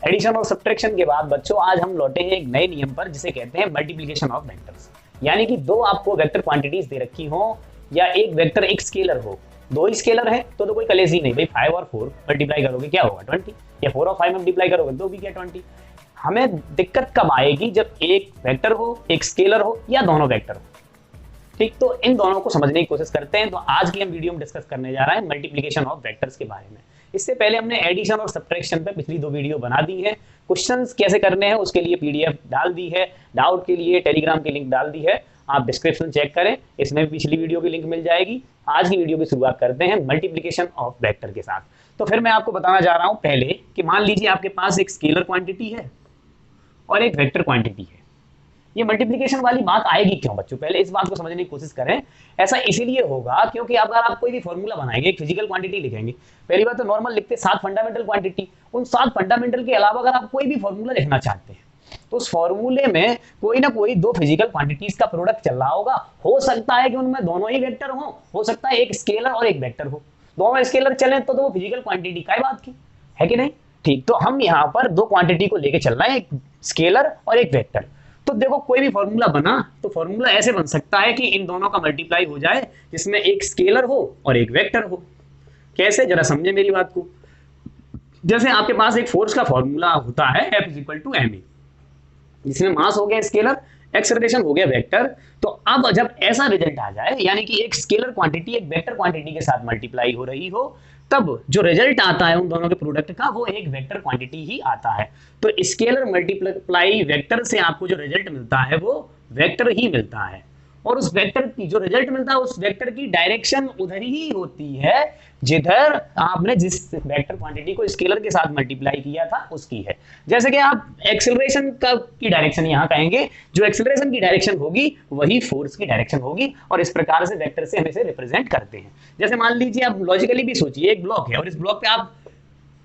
Addition और subtraction के बाद बच्चों आज हम लौटे हैं एक नए नियम पर जिसे कहते हैं मल्टीप्लिकेशन ऑफ वेक्टर्स। यानी कि दो आपको वेक्टर क्वांटिटीज दे रखी हो या एक वेक्टर एक स्केलर हो, दो ही स्केलर है तो कोई कलेजी नहीं भाई, 5 और 4 मल्टीप्लाई करोगे क्या होगा 20, या 4 और 5 मल्टीप्लाई करोगे तो भी क्या 20। हमें दिक्कत कब आएगी जब एक वेक्टर हो, एक स्केलर हो या दोनों वेक्टर हो। ठीक, तो इन दोनों को समझने की कोशिश करते हैं। तो आज की हम वीडियो में डिस्कस करने जा रहे हैं मल्टीप्लिकेशन ऑफ वेक्टर्स के बारे में। इससे पहले हमने एडिशन और सब्ट्रैक्शन पे पिछली 2 वीडियो बना दी है, क्वेश्चंस कैसे करने हैं उसके लिए पीडीएफ डाल दी है, डाउट के लिए टेलीग्राम की लिंक डाल दी है, आप डिस्क्रिप्शन चेक करें, इसमें भी पिछली वीडियो की लिंक मिल जाएगी। आज की वीडियो की शुरुआत करते हैं मल्टीप्लिकेशन ऑफ वेक्टर के साथ। तो फिर मैं आपको बताना जा रहा हूं पहले कि मान लीजिए आपके पास एक स्केलर क्वांटिटी है और एक वेक्टर क्वांटिटी है। ये मल्टीप्लिकेशन वाली बात आएगी क्यों बच्चों, पहले इस बात को समझने की कोशिश करें। ऐसा इसीलिए होगा क्योंकि अगर आप कोई भी फॉर्मूला बनाएंगे, एक फिजिकल क्वांटिटी लिखेंगे, पहली बात तो नॉर्मल लिखते 7 फंडामेंटल क्वांटिटी, उन 7 फंडामेंटल के अलावा अगर आप कोई भी फॉर्मूला लिखना चाहते हैं तो उस फॉर्मूले में कोई ना कोई 2 फिजिकल क्वांटिटीज का प्रोडक्ट चल रहा होगा। हो सकता है कि उनमें दोनों ही वेक्टर हो सकता है एक स्केलर और एक वेक्टर हो। दोनों स्केलर चले तो वो फिजिकल क्वांटिटी का बात की है कि नहीं। ठीक, तो हम यहाँ पर 2 क्वांटिटी को लेके चल रहे हैं, एक स्केलर और एक वेक्टर। तो देखो कोई भी फॉर्मूला बना तो फॉर्मूला ऐसे बन सकता है कि इन दोनों का मल्टीप्लाई हो जाए जिसमें एक स्केलर हो और एक वेक्टर हो। कैसे, जरा समझे मेरी बात को। जैसे आपके पास एक फोर्स का फॉर्मूला होता है F = ma, जिसमें मास हो गया स्केलर, एक्सेलरेशन हो गया वेक्टर। तो अब जब ऐसा रिजल्ट आ जाए यानी कि एक स्केलर क्वांटिटी एक वेक्टर क्वांटिटी के साथ मल्टीप्लाई हो रही हो, तब जो रिजल्ट आता है उन दोनों के प्रोडक्ट का वो एक वेक्टर क्वांटिटी ही आता है। तो स्केलर मल्टीप्लाई वेक्टर से आपको जो रिजल्ट मिलता है वो वेक्टर ही मिलता है, और उस वेक्टर की जो रिजल्ट मिलता है उस वेक्टर की डायरेक्शन उधर ही होती है जिधर आपने जिस वेक्टर क्वांटिटी को स्केलर के साथ मल्टीप्लाई किया था उसकी है। जैसे कि आप एक्सेलरेशन की डायरेक्शन यहाँ कहेंगे, जो एक्सेलरेशन की डायरेक्शन होगी वही फोर्स की डायरेक्शन होगी, और इस प्रकार से वेक्टर से हम इसे रिप्रेजेंट करते हैं। जैसे मान लीजिए आप लॉजिकली भी सोचिए, एक ब्लॉक है और इस ब्लॉक पे आप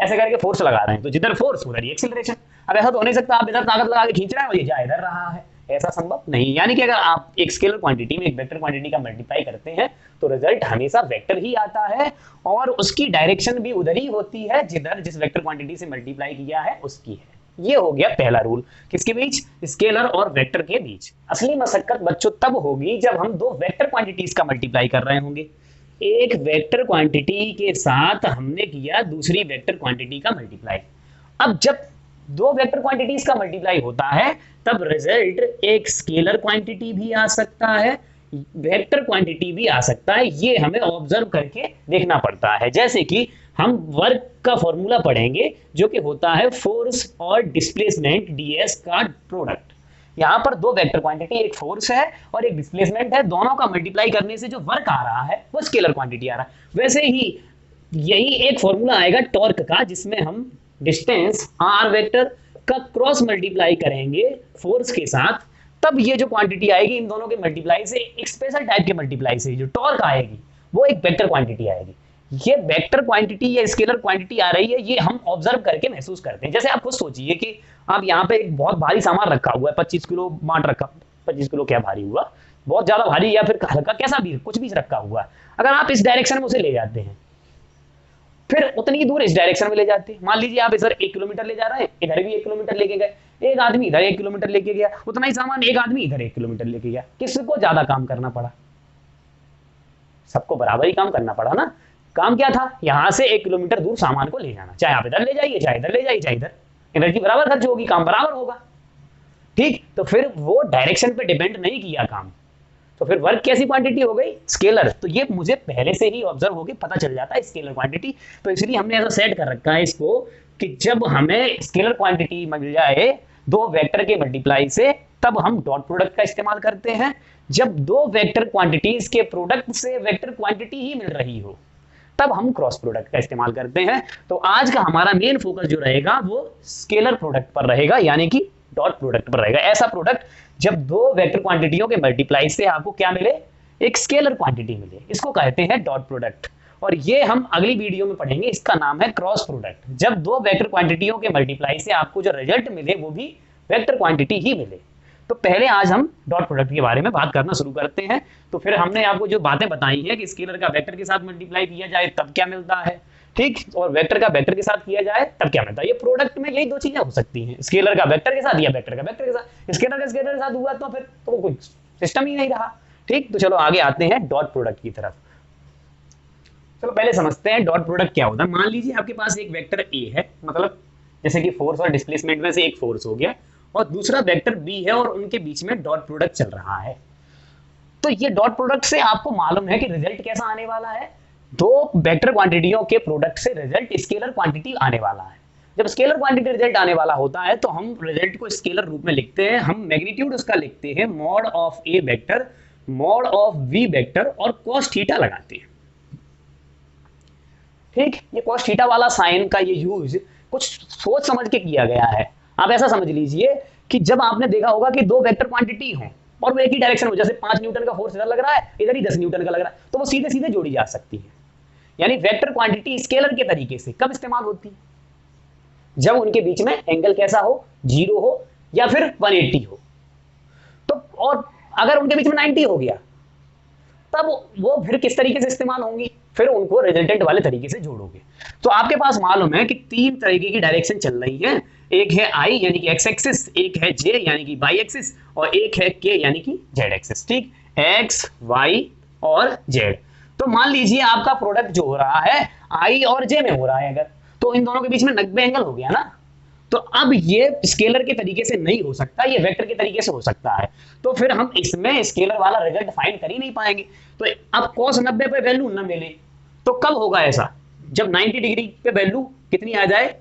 ऐसे करके फोर्स लगा रहे हैं, तो जिधर फोर्स उधर ही एक्सेलरेशन। अब ऐसा तो हो नहीं सकता आप इधर ताकत लगा के खींच रहे हैं और ये जा इधर रहा है, ऐसा संभव नहीं। यानी कि अगर आप एक स्केलर क्वांटिटी में एक वेक्टर क्वांटिटी का मल्टीप्लाई करते हैं तो रिजल्ट हमेशा वेक्टर ही आता है, और उसकी डायरेक्शन भी उधर ही होती है जिधर जिस वेक्टर क्वांटिटी से मल्टीप्लाई किया है उसकी है। ये हो गया पहला रूल, किसके बीच, स्केलर और वेक्टर के बीच। असली मशक्कत बच्चों तब होगी जब हम 2 वेक्टर क्वांटिटीज का मल्टीप्लाई कर रहे होंगे। एक वेक्टर क्वांटिटी के साथ हमने किया दूसरी वेक्टर क्वांटिटी का मल्टीप्लाई। अब जब 2 वेक्टर क्वांटिटीज का मल्टीप्लाई होता है तब रिजल्ट एक स्केलर क्वांटिटी भी आ सकता है, वेक्टर क्वांटिटी भी आ सकता है। ये हमें ऑब्जर्व करके देखना पड़ता है। जैसे कि हम वर्क का फॉर्मूला पढ़ेंगे जो कि होता है फोर्स और डिस्प्लेसमेंट ds का प्रोडक्ट। यहाँ पर 2 वेक्टर क्वांटिटी, एक फोर्स है और एक डिस्प्लेसमेंट है, दोनों का मल्टीप्लाई करने से जो वर्क आ रहा है वो स्केलर क्वांटिटी आ रहा है। वैसे ही यही एक फॉर्मूला आएगा टॉर्क का, जिसमें हम डिस्टेंस r वेक्टर का क्रॉस मल्टीप्लाई करेंगे फोर्स के साथ, तब ये जो क्वांटिटी आएगी इन दोनों के मल्टीप्लाई से, एक स्पेशल टाइप के मल्टीप्लाई से जो टॉर्क आएगी वो एक वेक्टर क्वांटिटी आएगी। ये वेक्टर क्वांटिटी या स्केलर क्वांटिटी आ रही है, ये हम ऑब्जर्व करके महसूस करते हैं। जैसे आप खुद सोचिए कि आप यहाँ पे एक बहुत भारी सामान रखा हुआ है, 25 किलो मांट रखा, 25 किलो क्या भारी हुआ, बहुत ज्यादा भारी या फिर हल्का, कैसा भी कुछ भी रखा हुआ है। अगर आप इस डायरेक्शन में उसे ले जाते हैं फिर उतनी दूर इस डायरेक्शन में ले जाते हैं, मान लीजिए आप इधर 1 किलोमीटर ले जा रहे हैं, इधर भी 1 किलोमीटर लेके गए, एक आदमी इधर 1 किलोमीटर लेके गया, उतना ही सामान एक आदमी इधर 1 किलोमीटर लेके गया, किसको ज्यादा काम करना पड़ा? सबको बराबर ही काम करना पड़ा ना। काम क्या था, यहां से 1 किलोमीटर दूर सामान को ले जाना, चाहे आप इधर ले जाइए चाहे इधर ले जाइए चाहे इधर, एनर्जी बराबर खर्च होगी, काम बराबर होगा। ठीक, तो फिर वो डायरेक्शन पे डिपेंड नहीं किया काम, तो फिर वर्क कैसी क्वांटिटी हो गई, स्केलर। तो ये मुझे पहले से ही ऑब्जर्व होके पता चल जाता है स्केलर क्वांटिटी। तो इसलिए हमने ऐसा सेट कर रखा है इसको कि जब हमें स्केलर क्वांटिटी मिल जाए 2 वेक्टर के मल्टीप्लाई से तब हम डॉट प्रोडक्ट का इस्तेमाल करते हैं। जब 2 वेक्टर क्वांटिटीज के प्रोडक्ट से वेक्टर क्वांटिटी ही मिल रही हो तब हम क्रॉस प्रोडक्ट का इस्तेमाल करते हैं। तो आज का हमारा मेन फोकस जो रहेगा वो स्केलर प्रोडक्ट पर रहेगा, यानी कि डॉट प्रोडक्ट पर रहेगा। ऐसा प्रोडक्ट जब 2 वेक्टर क्वांटिटियों के मल्टीप्लाई से आपको क्या मिले, एक स्केलर क्वांटिटी मिले, इसको कहते हैं डॉट प्रोडक्ट। और ये हम अगली वीडियो में पढ़ेंगे, इसका नाम है क्रॉस प्रोडक्ट। जब 2 वेक्टर क्वांटिटियों के मल्टीप्लाई से आपको जो रिजल्ट मिले वो भी वेक्टर क्वांटिटी ही मिले। तो पहले आज हम डॉट प्रोडक्ट के बारे में बात करना शुरू करते हैं। तो फिर हमने आपको जो बातें बताई है कि स्केलर का वेक्टर के साथ मल्टीप्लाई किया जाए तब क्या मिलता है, ठीक, और वेक्टर का वेक्टर के साथ किया जाए तब क्या मिलता है। ये प्रोडक्ट में यही दो चीजें हो सकती हैं, स्केलर का वेक्टर के साथ या वेक्टर का वेक्टर के साथ। स्केलर का स्केलर के साथ हुआ तो फिर तो कोई सिस्टम ही नहीं रहा। ठीक, तो चलो आगे आते हैं डॉट प्रोडक्ट की तरफ। चलो पहले समझते हैं डॉट प्रोडक्ट क्या होता है। मान लीजिए आपके पास एक वेक्टर ए है, मतलब जैसे कि फोर्स और डिस्प्लेसमेंट में से एक फोर्स हो गया, और दूसरा वेक्टर बी है और उनके बीच में डॉट प्रोडक्ट चल रहा है। तो ये डॉट प्रोडक्ट से आपको मालूम है कि रिजल्ट कैसा आने वाला है। दो वेक्टर क्वांटिटियों के प्रोडक्ट से रिजल्ट स्केलर क्वांटिटी आने वाला है। जब स्केलर क्वांटिटी रिजल्ट आने वाला होता है तो हम रिजल्ट को स्केलर रूप में लिखते हैं। हम मैग्नीट्यूड उसका लिखते हैं mod of A vector, mod of B vector और cos थीटा लगाते हैं। ठीक, ये cos थीटा वाला साइन का ये यूज कुछ सोच समझ के किया गया है। आप ऐसा समझ लीजिए कि जब आपने देखा होगा कि दो वेक्टर क्वांटिटी हो और वो एक ही डायरेक्शन हो, जैसे 5 न्यूटन का फोर्स इधर लग रहा है, इधर ही 10 न्यूटन का लग रहा है, तो वो सीधे सीधे जोड़ी जा सकती है। यानी वेक्टर क्वांटिटी स्केलर के तरीके से कब इस्तेमाल होती है? जब उनके बीच में एंगल कैसा हो, 0 हो या फिर 180 हो। तो और अगर उनके बीच में 90 हो गया तब वो फिर किस तरीके से इस्तेमाल होंगी? फिर उनको रिजल्टेंट वाले तरीके से जोड़ोगे। तो आपके पास मालूम है कि 3 तरीके की डायरेक्शन चल रही है। एक है आई यानी कि एक्स एक्सिस, एक है जे यानी कि वाई एक्सिस, और एक है के यानी कि जेड एक्सिस। ठीक, एक्स वाई और जेड। तो मान लीजिए आपका प्रोडक्ट जो हो रहा है आई और जे में हो रहा है, अगर तो इन दोनों के बीच में 90 एंगल हो गया ना। तो अब ये स्केलर के तरीके से नहीं हो सकता, ये वेक्टर के तरीके से हो सकता है। तो फिर हम इसमें स्केलर वाला रिजल्ट फाइंड कर ही नहीं पाएंगे। तो अब cos 90 पे वैल्यू ना मिले तो कब होगा ऐसा? जब 90 डिग्री पे वैल्यू कितनी आ जाए,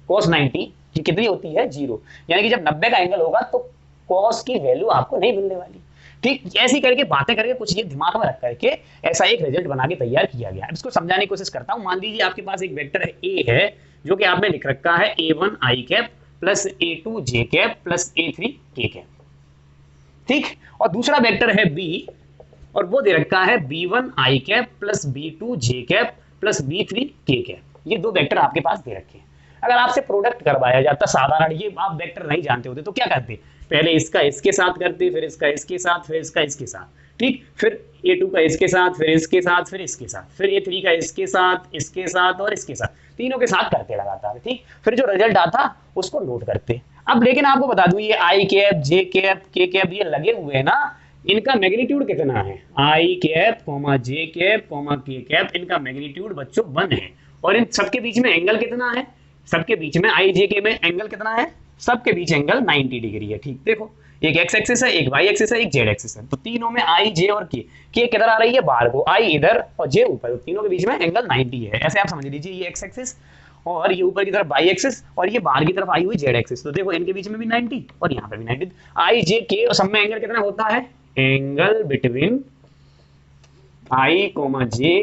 cos 90 ये कितनी होती है, 0। यानी कि जब 90 का एंगल होगा तो cos की वैल्यू आपको नहीं मिलने वाली। ठीक, ऐसी करके बातें करके कुछ ये दिमाग में रख करके ऐसा एक रिजल्ट बना के तैयार किया गया। इसको समझाने की कोशिश करता हूं। मान लीजिए आपके पास एक वेक्टर ए है जो कि आपने लिख रखा है a1 i cap plus a2 j cap plus a3 k cap. ठीक, और दूसरा वेक्टर है b और वो दे रखा है b1 i cap plus b2 j cap plus b3 k cap. ये दो वेक्टर आपके पास दे रखे हैं। अगर आपसे प्रोडक्ट करवाया जाता साधारण, ये आप वेक्टर नहीं जानते होते तो क्या करते? पहले इसका इसके साथ करते, फिर इसका इसके साथ, फिर इसका इसके साथ। ठीक, फिर a2 का इसके साथ, फिर इसके साथ, फिर इसके साथ, फिर a3 का इसके साथ और इसके साथ, तीनों के साथ करते लगातार। ठीक, फिर जो रिजल्ट आता उसको नोट करते। अब लेकिन आपको बता दूं ये आई कैप, जे कैप, के कैप ये लगे हुए हैं ना, इनका मैग्नीट्यूड कितना है? आई कैप कॉमा जे कैप कॉमा के कैप, इनका मैग्नीट्यूड बच्चों 1 है। और इन सबके बीच में एंगल कितना है? सबके बीच में आई जे के में एंगल कितना है? सबके बीच एंगल 90 डिग्री है। ठीक, देखो एक एक्स एक्सिस है, एक वाई एक्सिस है, एक जेड एक्सिस है। तो तीनों में आई जे और के किधर आ रही है? बाहर को, आई इधर और जे ऊपर। तो तीनों के बीच में एंगल 90 है। ऐसे आप समझ लीजिए ये एक्स एक्सिस और ये ऊपर की तरफ वाई एक्सिस और ये बाहर की तरफ आई हुई जेड एक्सिस। तो देखो इनके बीच में भी 90 और यहाँ पे भी 90। आई जे के और सब में एंगल कितना होता है? Angle between I coma J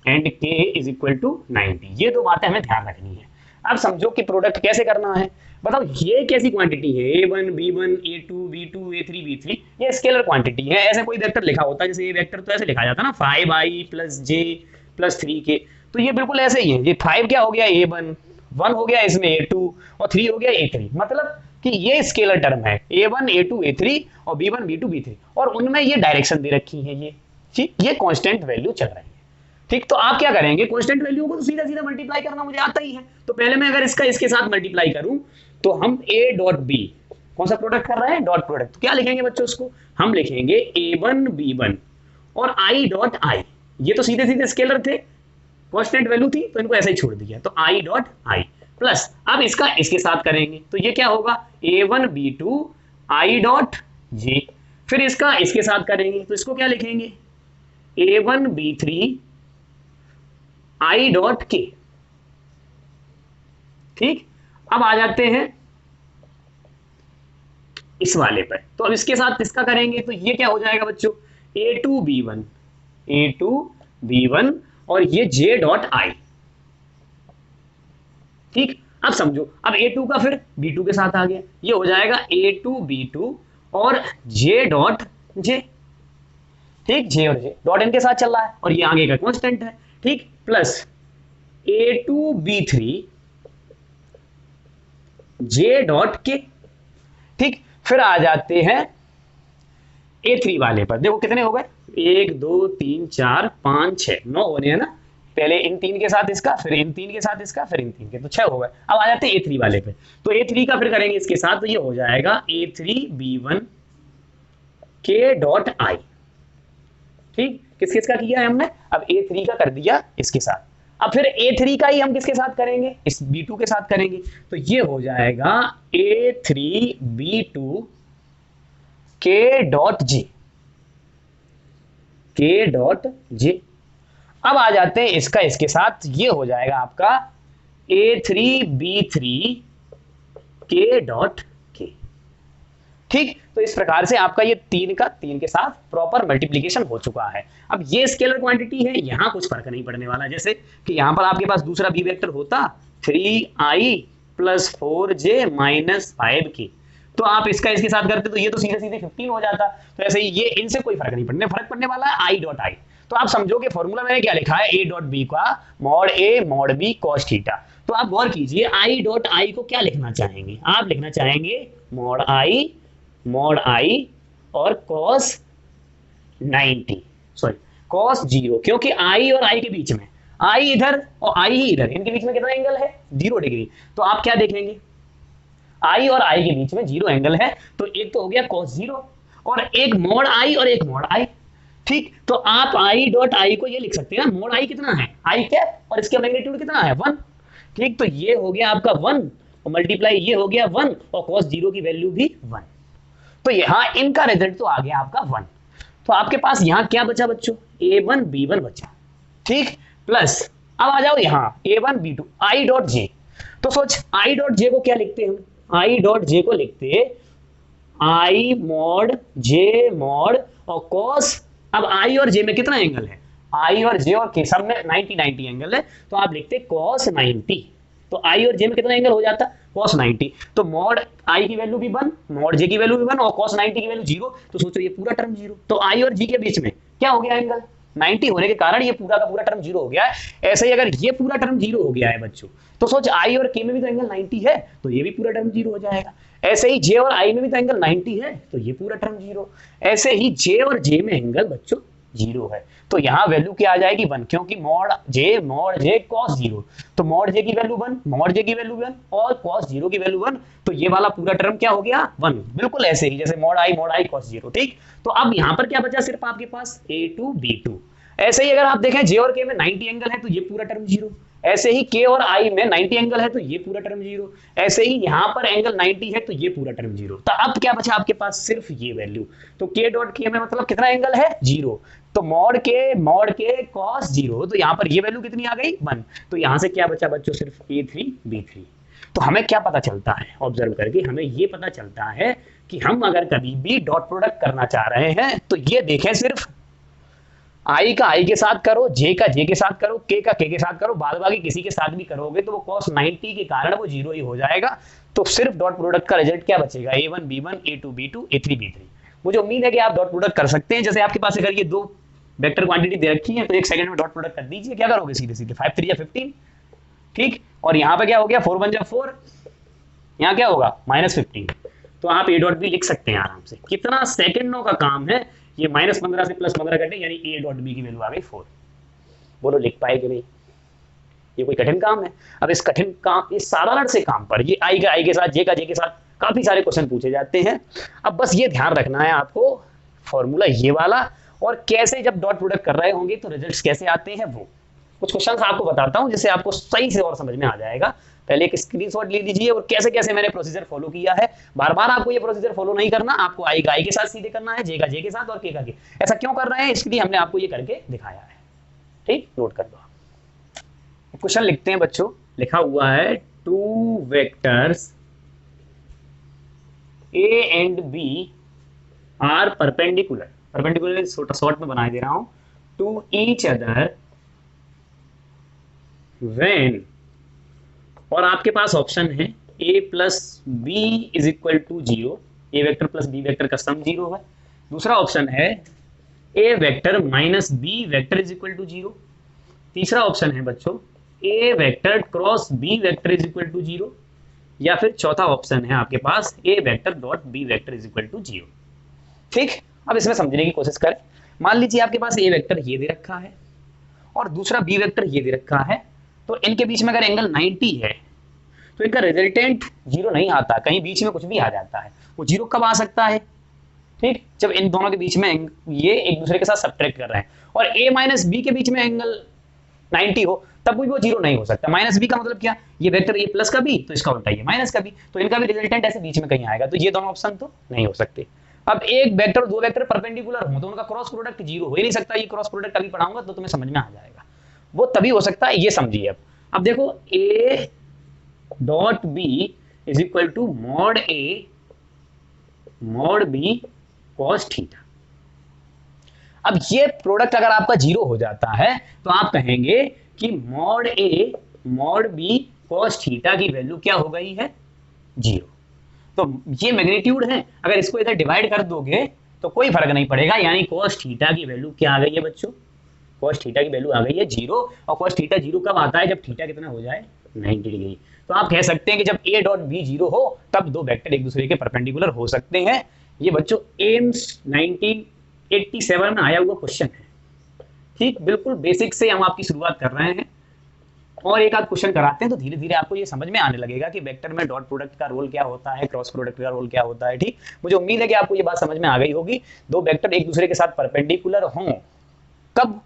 and के इज इक्वल टू 90। ये दो बातें हमें ध्यान रखनी है। अब समझो कि प्रोडक्ट कैसे करना है। बताओ ये कैसी क्वांटिटी है? a1 b1 a2 b2 a3 b3, ये स्केलर क्वांटिटी है। ऐसे कोई वेक्टर लिखा होता है, जैसे ये वेक्टर तो ऐसे लिखा जाता है ना 5i plus j plus 3k। तो ये बिल्कुल ऐसे ही है। ये 5 क्या हो गया? a1, 1 हो गया इसमें a2 और 3 हो गया a3। मतलब कि ये स्केलर टर्म है a1 a2 a3 और b1 b2 b3 और उनमें ये डायरेक्शन दे रखी है। ये ठीक, ये कांस्टेंट वैल्यू चल रही है। ठीक, तो आप क्या करेंगे? कांस्टेंट वैल्यू को तो सीधा सीधा मल्टीप्लाई करना मुझे आता ही है। तो पहले मैं अगर इसका इसके साथ मल्टीप्लाई करूं तो हम a डॉट b, कौन सा प्रोडक्ट कर रहे हैं? Dot product. तो क्या लिखेंगे बच्चों? उसको हम लिखेंगे a1 b1 और i डॉट i। ये तो सीधे सीधे स्केलर थे, कांस्टेंट वैल्यू थी, तो इनको ऐसे ही छोड़ दिया। तो i डॉट i प्लस अब इसका इसके साथ करेंगे तो ये क्या होगा? a1 b2 i dot j। फिर इसका इसके साथ करेंगे तो इसको क्या लिखेंगे? a1 b3 i डॉट के। ठीक, अब आ जाते हैं इस वाले पर। तो अब इसके साथ इसका करेंगे तो ये क्या हो जाएगा बच्चों? a2 b1 और ये j डॉट i। ठीक, अब समझो अब a2 का फिर b2 के साथ आ गया, ये हो जाएगा a2 b2 और j डॉट j। ठीक, j और j डॉट इनके साथ चल रहा है और ये आगे का कांस्टेंट है। ठीक, plus a2 b3 j dot के। ठीक, फिर आ जाते हैं a3 वाले पर। देखो कितने हो गए? 1 2 3 4 5 6 9 होने हैं ना। पहले इन 3 के साथ इसका, फिर इन 3 के साथ इसका, फिर इन 3 के, तो 6 हो गए। अब आ जाते हैं A3 वाले पे, तो A3 का फिर करेंगे इसके साथ, तो ये हो जाएगा A3B1 K डॉट I। ठीक, किस किस का किया है हमने, अब A3 का कर दिया इसके साथ। अब फिर A3 का ही हम किसके साथ करेंगे, इस B2 के साथ करेंगे, तो ये हो जाएगा A3B2 K dot J, K dot J। अब आ जाते हैं इसका इसके साथ, ये हो जाएगा आपका A3B3 K डॉट K। ठीक, तो इस प्रकार से आपका ये 3 का 3 के साथ प्रॉपर मल्टीप्लीकेशन हो चुका है। अब ये स्केलर क्वांटिटी है, यहां कुछ फर्क नहीं पड़ने वाला, जैसे कि यहां पर आपके पास दूसरा बी वेक्टर होता 3i plus 4j minus 5k, तो आप इसका इसके साथ करते तो ये तो सीधे सीधे 15 हो जाता। तो ऐसे ही ये इनसे कोई फर्क नहीं पड़ने, फर्क पड़ने वाला है i डॉट i। तो आप समझो कि फॉर्मूला मैंने क्या लिखा है, a डॉट b का mod a mod b cos theta. तो आप गौर कीजिए i डॉट i को क्या लिखना चाहेंगे, आप लिखना चाहेंगे मॉड i और cos 90, सॉरी cos 0, क्योंकि i और i के बीच में, i इधर और i ही इधर, इनके बीच में कितना एंगल है, 0 डिग्री। तो आप क्या देखेंगे, i और i के बीच में 0 एंगल है, तो एक तो हो गया cos 0 और एक मॉड i और एक मॉड i। ठीक, तो आप i डॉट i को ये लिख सकते हैं ना, मॉड i कितना है i कैप और इसका मैग्नीट्यूड कितना है 1। ठीक, तो ये हो गया आपका 1 और मल्टीप्लाई ये हो गया 1 और cos 0 की वैल्यू भी 1। तो यहाँ इनका रिजल्ट तो आ गया आपका 1। तो आपके पास यहाँ क्या बचा बच्चों, A1 B1 बचा। ठीक, प्लस अब आ जाओ यहाँ A1 B2 I dot J। तो सोच I डॉट J को क्या लिखते हैं हम, I डॉट J को लिखते I मॉड J मॉड और cos, अब I और J में कितना एंगल है, I और J और K सब में 90 एंगल है, तो आप लिखते cos 90। तो I और J में कितना एंगल हो जाता, cos 90। तो मॉड I की वैल्यू भी 1, मॉड J की वैल्यू भी 1 और cos 90 की वैल्यू 0। तो सोचो ये पूरा टर्म 0। तो I और G के बीच में क्या हो गया एंगल, 90 होने के कारण ये पूरा का पूरा टर्म 0 हो गया है। ऐसे ही अगर ये पूरा टर्म 0 हो गया है बच्चों, तो सोच I और K में भी तो एंगल 90 है, तो ये भी पूरा टर्म 0 हो जाएगा। ऐसे ही J और I में भी तो एंगल 90 है, तो ये पूरा टर्म 0। ऐसे ही J और J में एंगल बच्चों 0 है, तो यहाँ वैल्यू क्या आ जाएगी 1, क्योंकि मॉड J cos 0, तो मॉड J की वैल्यू 1, मॉड J की वैल्यू 1 और cos 0 की वैल्यू 1, तो ये वाला पूरा टर्म क्या हो गया 1। बिल्कुल ऐसे ही जैसे मॉड I cos 0। ठीक, तो अब यहाँ पर क्या बचा सिर्फ आपके पास A2 B2। ऐसे ही अगर आप देखें J और K में 90 एंगल है, तो ये पूरा टर्म 0। ऐसे ही K और I में 90 एंगल है, तो ये पूरा टर्म 0। ऐसे ही यहाँ पर एंगल 90 है, तो ये पूरा टर्म 0। तो अब क्या बचा आपके पास, सिर्फ ये वैल्यू। तो K डॉट K में मतलब कितना एंगल है 0, तो मॉड के cos 0, तो यहाँ पर ये वैल्यू कितनी आ गई 1। तो यहाँ से क्या बचा बच्चों, सिर्फ A3 B3। तो हमें क्या पता चलता है, ऑब्जर्व करके हमें ये पता चलता है कि हम अगर कभी भी डॉट प्रोडक्ट करना चाह रहे हैं, तो ये देखें सिर्फ I का I के साथ करो, J का J के साथ करो, K का K के साथ करो, बाद बाकी किसी के साथ भी करोगे तो वो cos 90 के कारण वो 0 ही हो जाएगा। तो सिर्फ डॉट प्रोडक्ट का रिजल्ट क्या बचेगा, A1 B1 A2 B2 A3 B3। मुझे उम्मीद है कि आप डॉट प्रोडक्ट कर सकते हैं। जैसे आपके पास अगर ये 2 वेक्टर क्वांटिटी दे रखी है, तो 1 सेकंड में डॉट प्रोडक्ट कर दीजिए। क्या करोगे, सीधे सीधे 5 3 15। ठीक, और यहाँ पे क्या हो गया 4 1 4, यहाँ क्या होगा -15। तो आप A डॉट भी लिख सकते हैं आराम से। कितना सेकंडों का काम है, ये -15 से +15 कटे, यानी A डॉट B की वैल्यू आ गई 4। बोलो लिख पाए कि नहीं, ये कोई कठिन काम है। अब इस कठिन काम, इस साधारण से काम पर ये I का I के साथ, J का J के साथ काफी सारे क्वेश्चन पूछे जाते हैं। अब बस ये ध्यान रखना है आपको, फॉर्मूला ये वाला, और कैसे जब डॉट प्रोडक्ट कर रहे होंगे तो रिजल्ट्स कैसे आते हैं, वो कुछ क्वेश्चंस आपको बताता हूं जिससे आपको सही से और समझ में आ जाएगा। पहले एक स्क्रीनशॉट ले लीजिए और कैसे कैसे मैंने प्रोसीजर फॉलो किया है। बार बार आपको ये प्रोसीजर फॉलो नहीं करना, आपको I का I के साथ सीधे करना है, J का J के साथ और K का K। ऐसा क्यों कर रहे हैं, इसलिए हमने आपको ये करके दिखाया है। ठीक, नोट कर लो। क्वेश्चन लिखते हैं बच्चों, लिखा हुआ है 2 vectors A and B are perpendicular, perpendicular short में बना दे रहा हूं, टू ईच अदर व्हेन, और आपके पास ऑप्शन है A plus B is equal to 0, A vector plus B vector का सम 0 है। दूसरा ऑप्शन है A vector minus B vector is equal to 0। तीसरा ऑप्शन है बच्चों A vector cross B vector is equal to 0, या फिर चौथा ऑप्शन है आपके पास A vector dot B vector is equal to 0। ठीक, अब इसमें समझने की कोशिश करें। मान लीजिए आपके पास A वेक्टर ये दे रखा है और दूसरा बी वेक्टर ये दे रखा है, तो इनके बीच में अगर एंगल 90 है तो इनका रिजल्टेंट 0 नहीं आता, कहीं बीच में कुछ भी आ जाता है। वो 0 कब आ सकता है? ठीक, जब इन दोनों के बीच में ये एक दूसरे के साथ सब्ट्रैक्ट कर रहे हैं और a माइनस बी के बीच में एंगल 90 हो, तब भी वो 0 नहीं हो सकता। माइनस बी का मतलब क्या? ये वेक्टर ए प्लस का बी, तो इसका उल्टा ये माइनस का बी, तो इनका भी रिजल्टेंट ऐसे बीच में कहीं आएगा, तो ये दोनों ऑप्शन तो नहीं हो सकते। अब एक वेक्टर और दो वेक्टर परपेंडिकुलर हो तो उनका क्रॉस प्रोडक्ट 0 हो ही नहीं सकता। ये क्रॉस प्रोडक्ट अभी पढ़ाऊंगा तो तुम्हें समझ में आ जाएगा, वो तभी हो सकता है, ये समझिए। अब देखो A dot B is equal to mod A mod B cos theta. अब ये प्रोडक्ट अगर आपका 0 हो जाता है तो आप कहेंगे कि mod A mod B cos theta की वैल्यू क्या हो गई है? 0। तो ये मैग्नीट्यूड है, अगर इसको इधर डिवाइड कर दोगे तो कोई फर्क नहीं पड़ेगा, यानी कॉस थीटा की वैल्यू क्या आ गई है बच्चों? कॉस थीटा की वैल्यू आ गई है 0। और कॉस थीटा 0 कब आता है? जब थीटा कितना हो जाए? 90 डिग्री। तो आप कह सकते हैं कि जब a डॉट बी 0 हो तब दो वेक्टर एक दूसरे के परपेंडिकुलर हो सकते हैं। ये बच्चों एम्स 1987 में आया हुआ क्वेश्चन है। ठीक, बिल्कुल बेसिक से हम आपकी शुरुआत कर रहे हैं और एक आध क्वेश्चन कराते हैं तो धीरे धीरे आपको ये समझ में आने लगेगा कि वेक्टर में डॉट प्रोडक्ट का रोल क्या होता है, क्रॉस प्रोडक्ट का रोल क्या होता है। ठीक, मुझे उम्मीद है कि आपको ये बात समझ में आ गई होगी। दो वेक्टर एक दूसरे के साथ परपेंडिकुलर हों कब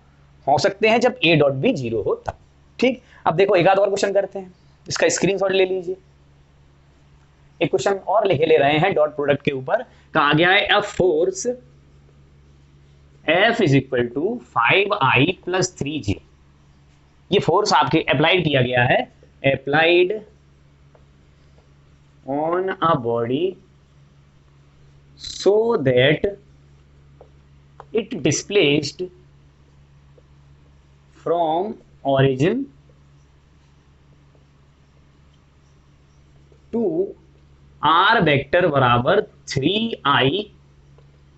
हो सकते हैं? जब a डॉट बी 0 हो तब। ठीक, अब देखो एक आध और क्वेश्चन करते हैं, इसका स्क्रीनशॉट ले लीजिए। एक क्वेश्चन और लिखे ले रहे हैं डॉट प्रोडक्ट के ऊपर, कहा गया है a force F is equal to 5i plus 3j। ये फोर्स आपके अप्लाइड किया गया है, applied on a body so that it displaced from origin to r vector बराबर 3i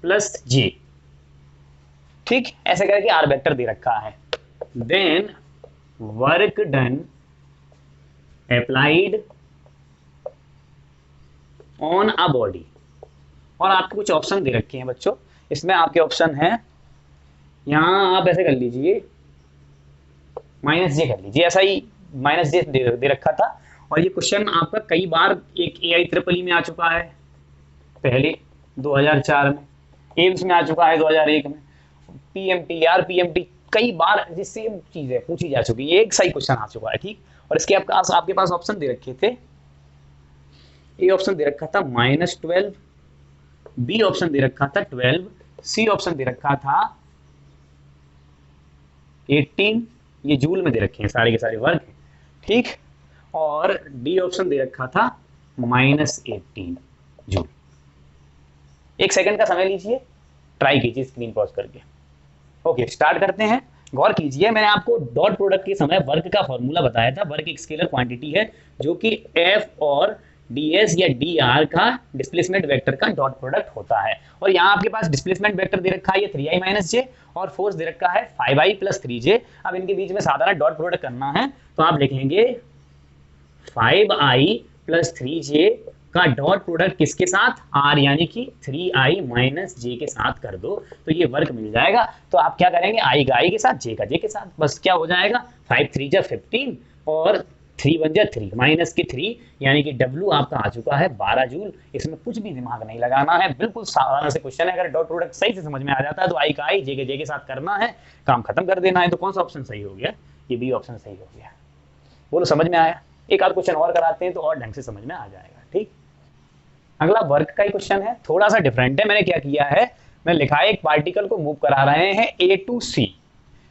प्लस j। ठीक, ऐसे करके r वेक्टर दे रखा है। Then work done applied on a body, और आपको कुछ ऑप्शन दे रखे हैं बच्चों। इसमें आपके ऑप्शन है, यहां आप ऐसे कर लीजिए माइनस जे कर लीजिए, ऐसा ही माइनस जे दे रखा था। और ये क्वेश्चन आपका कई बार एक AI ट्रिपल ई में आ चुका है, पहले 2004 में, एम्स में आ चुका है 2001 में, PMT RPMT कई बार जिससे चीजें पूछी जा चुकी है, एक सही क्वेश्चन आ चुका है। ठीक, और इसके आपके पास ऑप्शन दे रखे थे, ए ऑप्शन दे रखा था -12, बी ऑप्शन दे रखा था 12, सी ऑप्शन दे रखा था 18, ये जूल में दे रखे हैं सारे के सारे वर्ग। ठीक, और डी ऑप्शन दे रखा था -18 जूल। एक सेकंड का समय लीजिए, ट्राई कीजिए स्क्रीन पॉज करके। ओके, स्टार्ट करते हैं। गौर कीजिए, मैंने आपको डॉट प्रोडक्ट के समय वर्क का फॉर्मूला बताया था। वर्क एक स्केलर क्वांटिटी है जो कि एफ और ds या dr का डिस्प्लेसमेंट वेक्टर का डॉट प्रोडक्ट होता है। और यहाँ आपके पास डिस्प्लेसमेंट वेक्टर दे रखा है ये 3i माइनस जे, और फोर्स दे रखा है 5i प्लस 3j। अब इनके बीच में साधारण डॉट प्रोडक्ट करना है तो आप लिखेंगे 5i प्लस 3j का डॉट प्रोडक्ट किसके साथ? r, यानी कि 3i माइनस j के साथ कर दो तो ये वर्क मिल जाएगा। तो आप क्या करेंगे? i का i के साथ, j का j के साथ, बस क्या हो जाएगा 5 3 जा 15 और 3 1 जा 3 माइनस के 3, यानी कि W आपका आ चुका है 12 जूल। इसमें कुछ भी दिमाग नहीं लगाना है, बिल्कुल साधारण से क्वेश्चन है। अगर डॉट प्रोडक्ट सही से समझ में आ जाता है तो i का i, j के j के साथ करना है, काम खत्म कर देना है। तो कौन सा ऑप्शन सही हो गया? ये बी ऑप्शन सही हो गया। बोलो समझ में आया? एक आध क्वेश्चन और कराते हैं तो और ढंग से समझ में आ जाएगा। ठीक, अगला वर्क का ही क्वेश्चन है, थोड़ा सा डिफरेंट है। मैंने क्या किया है, मैं लिखा है एक पार्टिकल को मूव करा रहे हैं A टू C,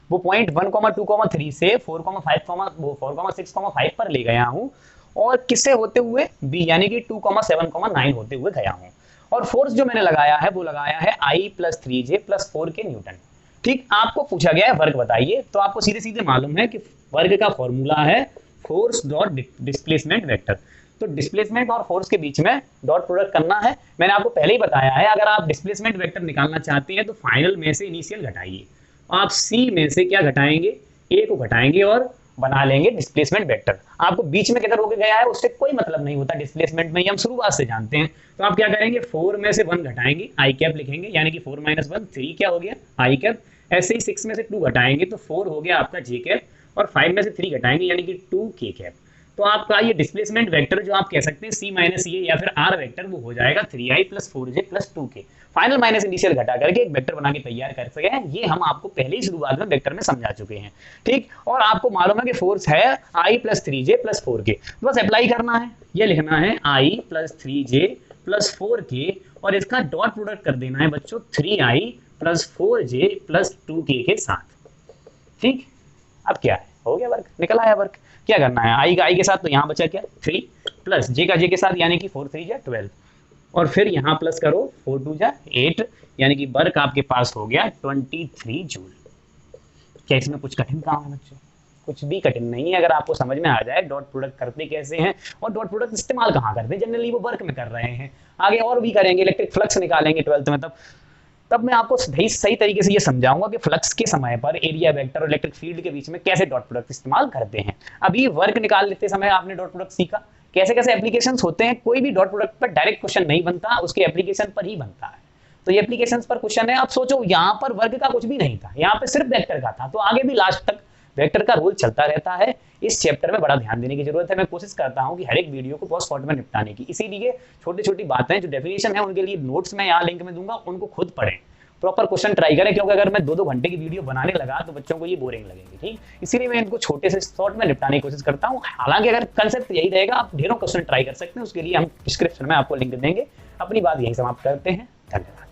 वो पॉइंट 1,2,3 से 4,6,5 पर ले गया हूं, और किससे होते हुए? B, यानी कि 2,7,9 होते हुए गया हूं। और फोर्स जो मैंने लगाया है वो लगाया है I प्लस 3J प्लस 4 के न्यूटन। ठीक, आपको पूछा गया है वर्क बताइए, तो आपको सीधे सीधे मालूम है कि वर्क का फॉर्मूला है फोर्स डॉट डिस्प्लेसमेंट वेक्टर। तो डिस्प्लेसमेंट और फोर्स के बीच में डॉट प्रोडक्ट करना है। मैंने आपको पहले ही बताया है, अगर आप डिस्प्लेसमेंट वेक्टर निकालना चाहते हैं तो फाइनल में से इनिशियल घटाइए, आप सी में से क्या घटाएंगे? ए को घटाएंगे और बना लेंगे डिस्प्लेसमेंट वेक्टर। आपको बीच में किधर होके गया है उससे कोई मतलब नहीं होता डिस्प्लेसमेंट में, ये हम शुरुआत से जानते हैं। तो आप क्या करेंगे? 4 में से 1 घटाएंगे, आई कैप लिखेंगे, यानी कि 4 - 1 3 क्या हो गया? आई कैप। ऐसे ही 6 में से 2 घटाएंगे तो 4 हो गया आपका जे कैप, और 5 में से 3 घटाएंगे यानी कि 2 के कैप। तो आपका ये डिस्प्लेसमेंट वेक्टर जो आप कह सकते हैं सी माइनस ये या फिर आर वेक्टर, वो हो जाएगा 3i plus 4j plus 2k। Final minus initial घटा करके एक वेक्टर बना के तैयार कर सके हैं। ये हम आपको पहले ही शुरुआत में वेक्टर में समझा चुके हैं, ठीक। और आपको मालूम है कि फोर्स है i plus 3j plus 4k, बस अप्लाई करना है, ये लिखना है i plus 3j plus 4k, और इसका डॉट प्रोडक्ट कर देना है बच्चों 3i plus 4j plus 2k के साथ, ठीक। अब क्या है, हो गया वर्क, निकल आया वर्क। क्या करना है, आई का आई के साथ, तो यहाँ बचा क्या 3 प्लस जे का जे के साथ यानी कि 4 3 जा 12, और फिर यहाँ प्लस करो 4 2 जा 8, यानी कि वर्क आपके पास हो गया 23 जूल। क्या इसमें कुछ कठिन काम है बच्चों? कुछ भी कठिन नहीं है, अगर आपको समझ में आ जाए डॉट प्रोडक्ट करते कैसे हैं और डॉट प्रोडक्ट इस्तेमाल कहाँ करते हैं। जनरली वो वर्क में कर रहे हैं, आगे और भी करेंगे, इलेक्ट्रिक फ्लक्स निकालेंगे 12th में, तब मैं आपको सही तरीके से ये समझाऊंगा कि फ्लक्स के समय पर एरिया वेक्टर और इलेक्ट्रिक फील्ड के बीच में कैसे डॉट प्रोडक्ट इस्तेमाल करते हैं। अभी वर्क निकाल लेते समय आपने डॉट प्रोडक्ट सीखा, कैसे कैसे एप्लीकेशंस होते हैं। कोई भी डॉट प्रोडक्ट पर डायरेक्ट क्वेश्चन नहीं बनता, उसके एप्लीकेशन पर ही बनता है। तो ये एप्लीकेशंस पर क्वेश्चन है। अब सोचो यहाँ पर वर्क का कुछ भी नहीं था, यहाँ पे सिर्फ वेक्टर का था, तो आगे भी लास्ट तक वेक्टर का रोल चलता रहता है। इस चैप्टर में बड़ा ध्यान देने की जरूरत है। मैं कोशिश करता हूं कि हर एक वीडियो को बहुत शॉर्ट में निपटाने की, इसीलिए छोटी छोटी बातें जो डेफिनेशन है उनके लिए नोट्स में यहाँ लिंक में दूंगा, उनको खुद पढ़ें, प्रॉपर क्वेश्चन ट्राई करें, क्योंकि अगर मैं 2-2 घंटे की वीडियो बनाने लगा तो बच्चों को ये बोरिंग लगेगी, ठीक। इसीलिए मैं इनको छोटे से शॉर्ट में निपटाने की कोशिश करता हूँ। हालांकि अगर कंसेप्ट यही रहेगा, आप ढेरों क्वेश्चन ट्राई कर सकते हैं, उसके लिए हम डिस्क्रिप्शन में आपको लिंक देंगे। अपनी बात यही समाप्त करते हैं, धन्यवाद।